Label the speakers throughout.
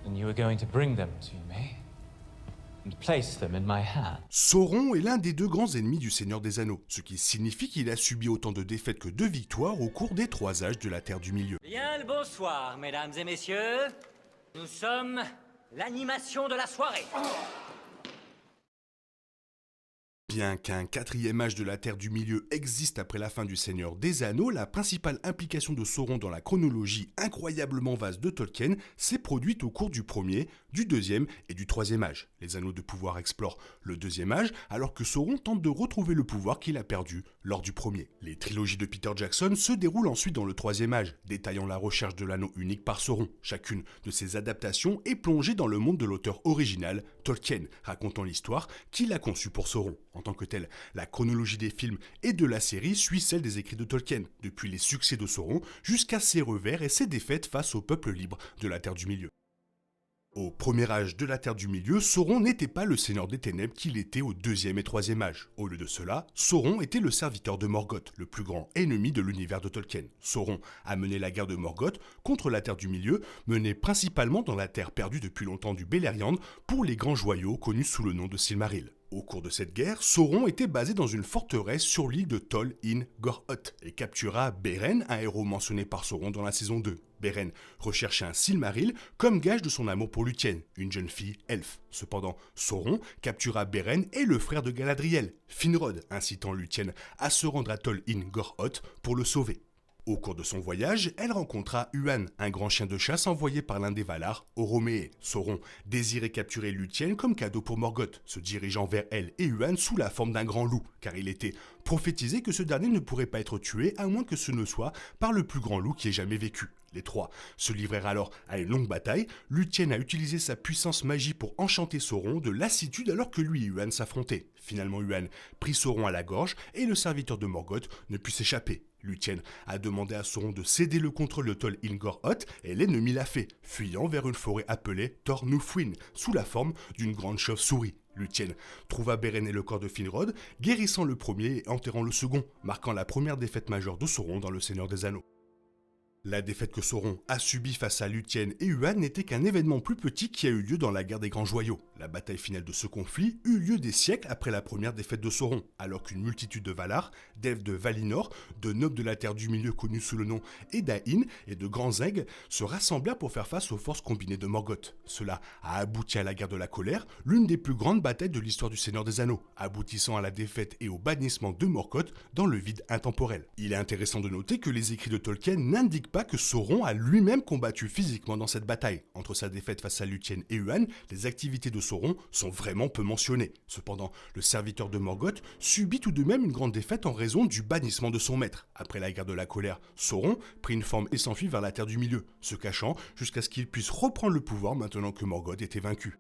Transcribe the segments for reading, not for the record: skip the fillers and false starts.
Speaker 1: And you are going to bring them to me and place them in my hand.
Speaker 2: Sauron est l'un des deux grands ennemis du Seigneur des Anneaux, ce qui signifie qu'il a subi autant de défaites que de victoires au cours des 3 âges de la Terre du Milieu.
Speaker 3: Bien le bonsoir, mesdames et messieurs. Nous sommes l'animation de la soirée.
Speaker 2: Bien qu'un 4e âge de la Terre du Milieu existe après la fin du Seigneur des Anneaux, la principale implication de Sauron dans la chronologie incroyablement vaste de Tolkien s'est produite au cours du 1er, du 2e et du 3e âge. Les Anneaux de pouvoir explorent le 2e âge, alors que Sauron tente de retrouver le pouvoir qu'il a perdu lors du 1er. Les trilogies de Peter Jackson se déroulent ensuite dans le 3e âge, détaillant la recherche de l'anneau unique par Sauron. Chacune de ces adaptations est plongée dans le monde de l'auteur original, Tolkien, racontant l'histoire qu'il a conçue pour Sauron. En tant que tel, la chronologie des films et de la série suit celle des écrits de Tolkien, depuis les succès de Sauron jusqu'à ses revers et ses défaites face au peuple libre de la Terre du Milieu. Au premier âge de la Terre du Milieu, Sauron n'était pas le Seigneur des Ténèbres qu'il était au 2e et 3e âge. Au lieu de cela, Sauron était le serviteur de Morgoth, le plus grand ennemi de l'univers de Tolkien. Sauron a mené la guerre de Morgoth contre la Terre du Milieu, menée principalement dans la terre perdue depuis longtemps du Beleriand pour les grands joyaux connus sous le nom de Silmaril. Au cours de cette guerre, Sauron était basé dans une forteresse sur l'île de Tol in Gorhot et captura Beren, un héros mentionné par Sauron dans la saison 2. Beren recherchait un Silmaril comme gage de son amour pour Lúthien, une jeune fille elfe. Cependant, Sauron captura Beren et le frère de Galadriel, Finrod, incitant Lúthien à se rendre à Tol in Gorhot pour le sauver. Au cours de son voyage, elle rencontra Huan, un grand chien de chasse envoyé par l'un des Valar, Oroméé. Sauron désirait capturer Lúthien comme cadeau pour Morgoth, se dirigeant vers elle et Huan sous la forme d'un grand loup, car il était prophétisé que ce dernier ne pourrait pas être tué à moins que ce ne soit par le plus grand loup qui ait jamais vécu. Les trois se livrèrent alors à une longue bataille. Lúthien a utilisé sa puissance magie pour enchanter Sauron de lassitude alors que lui et Huan s'affrontaient. Finalement, Huan prit Sauron à la gorge et le serviteur de Morgoth ne put s'échapper. Lúthien a demandé à Sauron de céder le contrôle de Tol in Gorhot et l'ennemi l'a fait, fuyant vers une forêt appelée Tor Núfuin, sous la forme d'une grande chauve-souris. Lúthien trouva Beren et le corps de Finrod, guérissant le premier et enterrant le second, marquant la première défaite majeure de Sauron dans le Seigneur des Anneaux. La défaite que Sauron a subie face à Lúthien et Huan n'était qu'un événement plus petit qui a eu lieu dans la guerre des Grands Joyaux. La bataille finale de ce conflit eut lieu des siècles après la première défaite de Sauron, alors qu'une multitude de Valar, d'elfes de Valinor, de nobles de la Terre du Milieu connus sous le nom Edain et de grands aigles se rassemblèrent pour faire face aux forces combinées de Morgoth. Cela a abouti à la guerre de la colère, l'une des plus grandes batailles de l'histoire du Seigneur des Anneaux, aboutissant à la défaite et au bannissement de Morgoth dans le vide intemporel. Il est intéressant de noter que les écrits de Tolkien n'indiquent pas que Sauron a lui-même combattu physiquement dans cette bataille. Entre sa défaite face à Lúthien et Huan, les activités de Sauron sont vraiment peu mentionnées. Cependant, le serviteur de Morgoth subit tout de même une grande défaite en raison du bannissement de son maître. Après la guerre de la colère, Sauron prit une forme et s'enfuit vers la Terre du Milieu, se cachant jusqu'à ce qu'il puisse reprendre le pouvoir maintenant que Morgoth était vaincu.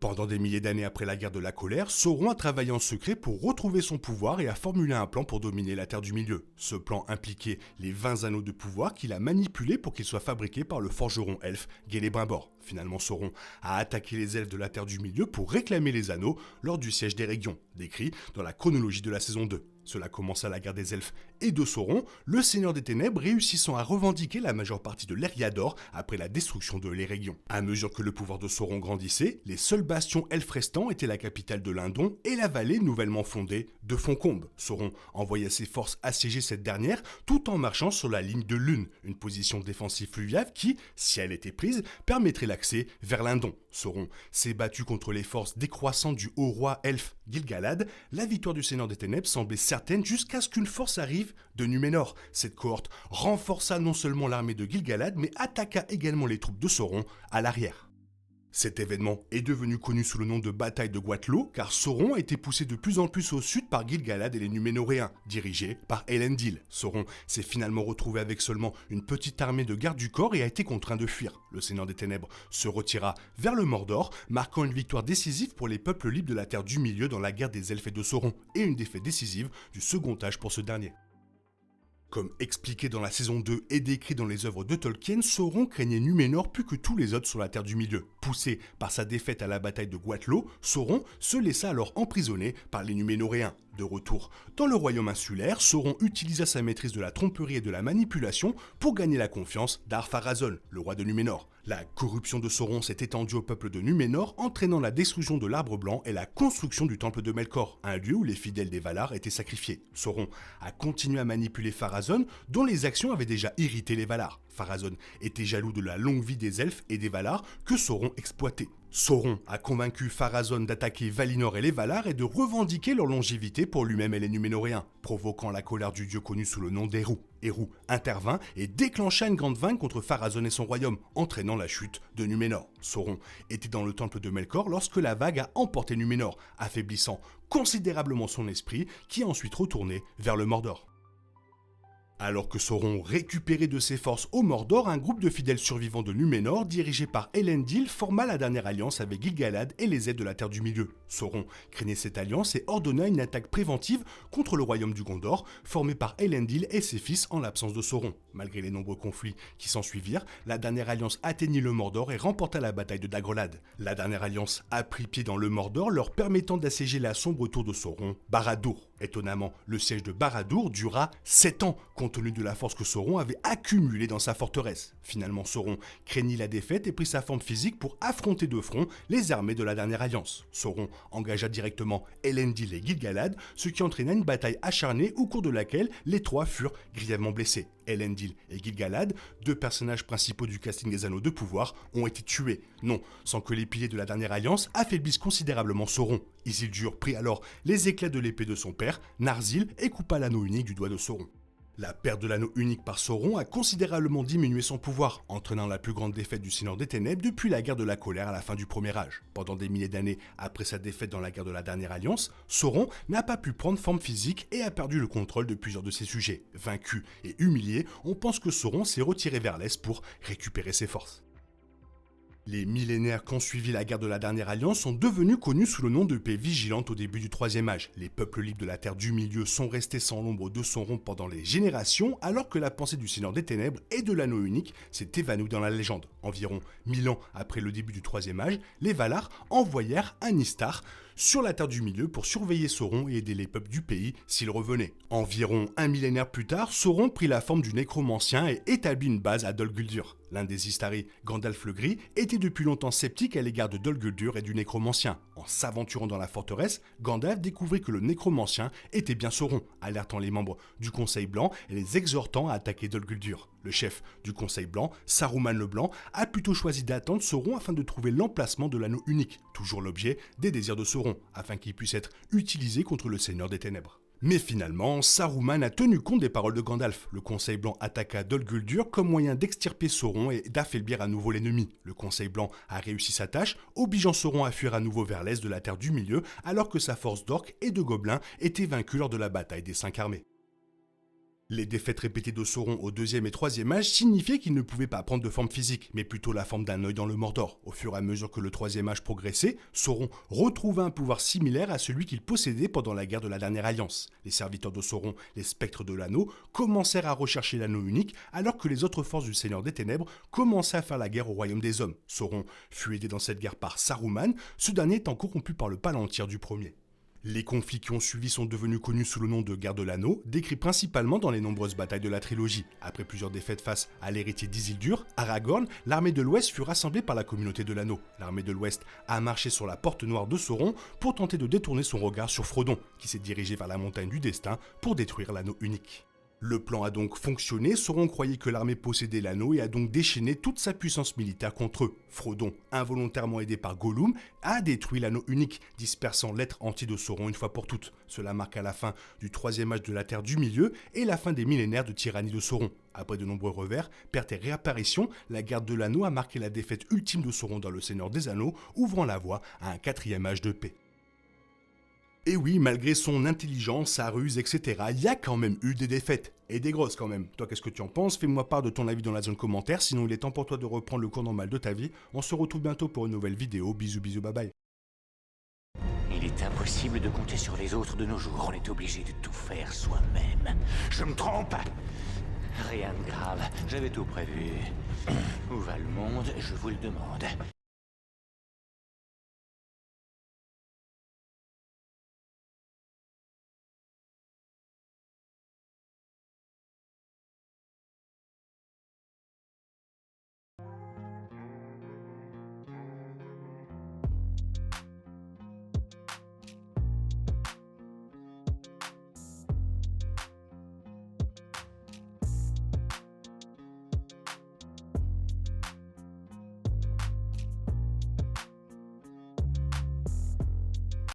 Speaker 2: Pendant des milliers d'années après la guerre de la colère, Sauron a travaillé en secret pour retrouver son pouvoir et a formulé un plan pour dominer la Terre du Milieu. Ce plan impliquait les 20 anneaux de pouvoir qu'il a manipulés pour qu'ils soient fabriqués par le forgeron elfe Celebrimbor. Finalement, Sauron a attaqué les elfes de la Terre du Milieu pour réclamer les anneaux lors du siège d'Eregion, décrit dans la chronologie de la saison 2. Cela commence à la guerre des elfes et de Sauron, le Seigneur des Ténèbres réussissant à revendiquer la majeure partie de l'Eriador après la destruction de l'Eregion. À mesure que le pouvoir de Sauron grandissait, les seuls bastions elfes restants étaient la capitale de Lindon et la vallée nouvellement fondée de Foncombe. Sauron envoya ses forces assiéger cette dernière tout en marchant sur la ligne de Lune, une position défensive fluviale qui, si elle était prise, permettrait l'accès vers Lindon. Sauron s'est battu contre les forces décroissantes du haut roi elfe Gil-galad. La victoire du Seigneur des Ténèbres semblait certaine jusqu'à ce qu'une force arrive de Númenor. Cette cohorte renforça non seulement l'armée de Gil-galad, mais attaqua également les troupes de Sauron à l'arrière. Cet événement est devenu connu sous le nom de bataille de Goatlo, car Sauron a été poussé de plus en plus au sud par Gil-galad et les Núménoréens, dirigés par Elendil. Sauron s'est finalement retrouvé avec seulement une petite armée de gardes du corps et a été contraint de fuir. Le Seigneur des Ténèbres se retira vers le Mordor, marquant une victoire décisive pour les peuples libres de la Terre du Milieu dans la guerre des elfes et de Sauron, et une défaite décisive du second âge pour ce dernier. Comme expliqué dans la saison 2 et décrit dans les œuvres de Tolkien, Sauron craignait Númenor plus que tous les autres sur la Terre du Milieu. Poussé par sa défaite à la bataille de Goatlo, Sauron se laissa alors emprisonner par les Núménoréens. De retour dans le royaume insulaire, Sauron utilisa sa maîtrise de la tromperie et de la manipulation pour gagner la confiance d'Ar-Pharazôn, le roi de Númenor. La corruption de Sauron s'est étendue au peuple de Númenor, entraînant la destruction de l'Arbre Blanc et la construction du temple de Melkor, un lieu où les fidèles des Valar étaient sacrifiés. Sauron a continué à manipuler Pharazôn, dont les actions avaient déjà irrité les Valar. Pharazôn était jaloux de la longue vie des elfes et des Valar que Sauron exploitait. Sauron a convaincu Pharazôn d'attaquer Valinor et les Valar et de revendiquer leur longévité pour lui-même et les Núménoréens, provoquant la colère du dieu connu sous le nom d'Eru. Eru intervint et déclencha une grande vague contre Pharazôn et son royaume, entraînant la chute de Númenor. Sauron était dans le temple de Melkor lorsque la vague a emporté Númenor, affaiblissant considérablement son esprit, qui a ensuite retourné vers le Mordor. Alors que Sauron récupérait de ses forces au Mordor, un groupe de fidèles survivants de Númenor, dirigé par Elendil, forma la dernière alliance avec Gil-galad et les aides de la Terre du Milieu. Sauron craignait cette alliance et ordonna une attaque préventive contre le royaume du Gondor, formé par Elendil et ses fils en l'absence de Sauron. Malgré les nombreux conflits qui s'ensuivirent, la dernière alliance atteignit le Mordor et remporta la bataille de Dagorlad. La dernière alliance a pris pied dans le Mordor, leur permettant d'assiéger la sombre tour de Sauron, Barad-dûr. Étonnamment, le siège de Barad-dûr dura 7 ans, compte tenu de la force que Sauron avait accumulée dans sa forteresse. Finalement, Sauron craignit la défaite et prit sa forme physique pour affronter de front les armées de la dernière alliance. Sauron engagea directement Elendil et Gil-galad, ce qui entraîna une bataille acharnée au cours de laquelle les trois furent grièvement blessés. Elendil et Gil-galad, deux personnages principaux du casting des Anneaux de Pouvoir, ont été tués. Non, sans que les piliers de la dernière alliance affaiblissent considérablement Sauron. Isildur prit alors les éclats de l'épée de son père, Narsil, et coupa l'anneau unique du doigt de Sauron. La perte de l'anneau unique par Sauron a considérablement diminué son pouvoir, entraînant la plus grande défaite du Seigneur des Ténèbres depuis la guerre de la colère à la fin du Premier Âge. Pendant des milliers d'années après sa défaite dans la guerre de la Dernière Alliance, Sauron n'a pas pu prendre forme physique et a perdu le contrôle de plusieurs de ses sujets. Vaincu et humilié, on pense que Sauron s'est retiré vers l'Est pour récupérer ses forces. Les millénaires qui ont suivi la guerre de la Dernière Alliance sont devenus connus sous le nom de paix vigilante au début du Troisième Âge. Les peuples libres de la Terre du Milieu sont restés sans l'ombre de Sauron pendant les générations, alors que la pensée du Seigneur des Ténèbres et de l'Anneau unique s'est évanouie dans la légende. Environ 1000 ans après le début du Troisième Âge, les Valar envoyèrent un Istar sur la Terre du Milieu pour surveiller Sauron et aider les peuples du pays s'il revenait. Environ un millénaire plus tard, Sauron prit la forme du nécromancien et établit une base à Dol Guldur. L'un des Istari, Gandalf le Gris, était depuis longtemps sceptique à l'égard de Dol Guldur et du nécromancien. En s'aventurant dans la forteresse, Gandalf découvrit que le nécromancien était bien Sauron, alertant les membres du Conseil Blanc et les exhortant à attaquer Dol Guldur. Le chef du Conseil Blanc, Saruman le Blanc, a plutôt choisi d'attendre Sauron afin de trouver l'emplacement de l'anneau unique, toujours l'objet des désirs de Sauron, afin qu'il puisse être utilisé contre le Seigneur des Ténèbres. Mais finalement, Saruman a tenu compte des paroles de Gandalf. Le Conseil Blanc attaqua Dol Guldur comme moyen d'extirper Sauron et d'affaiblir à nouveau l'ennemi. Le Conseil Blanc a réussi sa tâche, obligeant Sauron à fuir à nouveau vers l'est de la Terre du Milieu, alors que sa force d'orques et de gobelins était vaincue lors de la bataille des 5 armées. Les défaites répétées de Sauron au deuxième et troisième âge signifiaient qu'il ne pouvait pas prendre de forme physique, mais plutôt la forme d'un œil dans le Mordor. Au fur et à mesure que le troisième âge progressait, Sauron retrouva un pouvoir similaire à celui qu'il possédait pendant la guerre de la Dernière Alliance. Les serviteurs de Sauron, les spectres de l'anneau, commencèrent à rechercher l'anneau unique, alors que les autres forces du Seigneur des Ténèbres commençaient à faire la guerre au royaume des hommes. Sauron fut aidé dans cette guerre par Saruman, ce dernier étant corrompu par le Palantir du premier. Les conflits qui ont suivi sont devenus connus sous le nom de guerre de l'anneau, décrits principalement dans les nombreuses batailles de la trilogie. Après plusieurs défaites face à l'héritier d'Isildur, Aragorn, l'armée de l'Ouest fut rassemblée par la communauté de l'anneau. L'armée de l'Ouest a marché sur la porte noire de Sauron pour tenter de détourner son regard sur Frodon, qui s'est dirigé vers la montagne du destin pour détruire l'anneau unique. Le plan a donc fonctionné, Sauron croyait que l'armée possédait l'anneau et a donc déchaîné toute sa puissance militaire contre eux. Frodon, involontairement aidé par Gollum, a détruit l'anneau unique, dispersant l'être entier de Sauron une fois pour toutes. Cela marqua la fin du troisième âge de la Terre du Milieu et la fin des millénaires de tyrannie de Sauron. Après de nombreux revers, pertes et réapparitions, la guerre de l'anneau a marqué la défaite ultime de Sauron dans le Seigneur des Anneaux, ouvrant la voie à un quatrième âge de paix. Et oui, malgré son intelligence, sa ruse, etc., il y a quand même eu des défaites. Et des grosses quand même. Toi, qu'est-ce que tu en penses? Fais-moi part de ton avis dans la zone commentaire, sinon il est temps pour toi de reprendre le cours normal de ta vie. On se retrouve bientôt pour une nouvelle vidéo. Bisous, bisous, bye bye.
Speaker 4: Il est impossible de compter sur les autres de nos jours. On est obligé de tout faire soi-même. Je me trompe?
Speaker 3: Rien de grave, j'avais tout prévu. Où va le monde, je vous le demande.